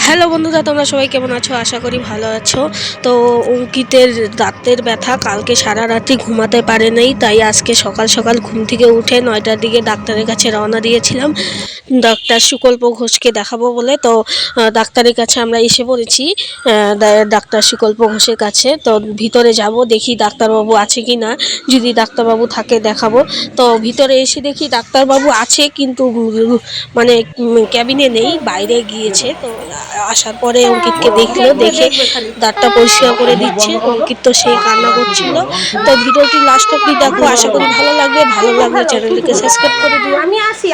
Hello বন্ধুরা, তোমরা সবাই কেমন আছো? আশা করি ভালো আছো। তো অঙ্কিতের দাঁতের ব্যথা, কালকে সারা রাত্রি ঘুমাতে পারে নাই, তাই আজকে সকাল সকাল ঘুম থেকে উঠে 9টার দিকে ডাক্তারের কাছে রওনা দিয়েছিলাম ডাক্তার সুকল্প ঘোষকে দেখাবো বলে। তো ডাক্তারের কাছে আমরা এসে পড়েছি, ডাক্তার সুকল্প ঘোষের কাছে। তো ভিতরে যাব, দেখি ডাক্তারবাবু আছে কি না। যদি ডাক্তারবাবু থাকে দেখাবো। তো ভিতরে এসে দেখি ডাক্তারবাবু আছে, কিন্তু মানে ক্যাবিনে নেই, বাইরে গিয়েছে। তো আসার পরে অঙ্কিতকে দেখলো, দেখে দাঁতটা পরিষ্কার করে দিচ্ছে। অঙ্কিত তো সেই কান্না করছিল। তো ভিডিওটি লাস্ট অব্দি দেখো, আশা করি ভালো লাগবে। ভালো লাগলে চ্যানেলটিকে সাবস্ক্রাইব করে দিও। আমি আসি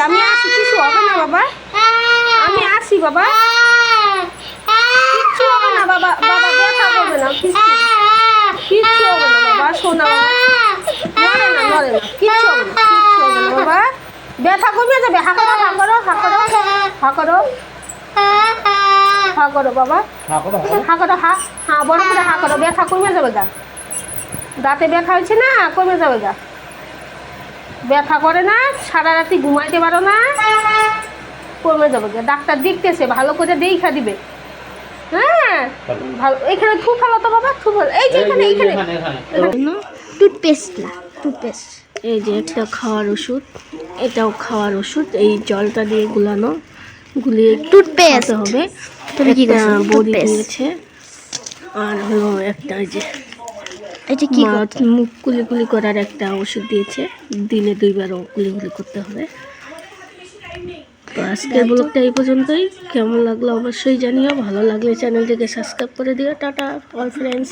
কিছু হবে না বাবা, আমি আসি বাবা, কিচ্ছু হবে না বাবা, বাবা ব্যথা করবে না, কিচ্ছু হবে না বাবা, শোনা নড়ে না, কিচ্ছু হবে না, বাবা ব্যথা কমে যাবে। হা করো হা করো হা করো হা করো হা করো বাবা, হা করো, হা বড় করে হা করো, ব্যথা কমে যাবে গা, দাঁতে ব্যথা হয়েছে না, কমে যাবে গা। ব্যথা করে না, সারা রাতি ঘুমাইতে পারো না, কমে যাবে গা। ডাক্তার দেখতেছে, ভালো করে দেখা দিবে। হ্যাঁ ভালো, এখানে থু ফেলো তো বাবা, থু ফেলো, এই যে এখানে টুথপেস্ট এই যে একটা খাওয়ার ওষুধ, এটাও খাওয়ার ওষুধ। এই জলটা দিয়ে গুলিয়ে টুথপেস্ট হবে। তুমি কি বড়ি দিয়েছে, আর হলো একটা যে এটা কি মুখ কুলি করার একটা ওষুধ দিয়েছে, দিনে 2বার কুলি করতে হবে। তো আজকের ব্লগটা এই পর্যন্তই। কেমন লাগলো অবশ্যই জানিও, ভালো লাগলে চ্যানেলটিকে সাবস্ক্রাইব করে দিও। Tata all friends.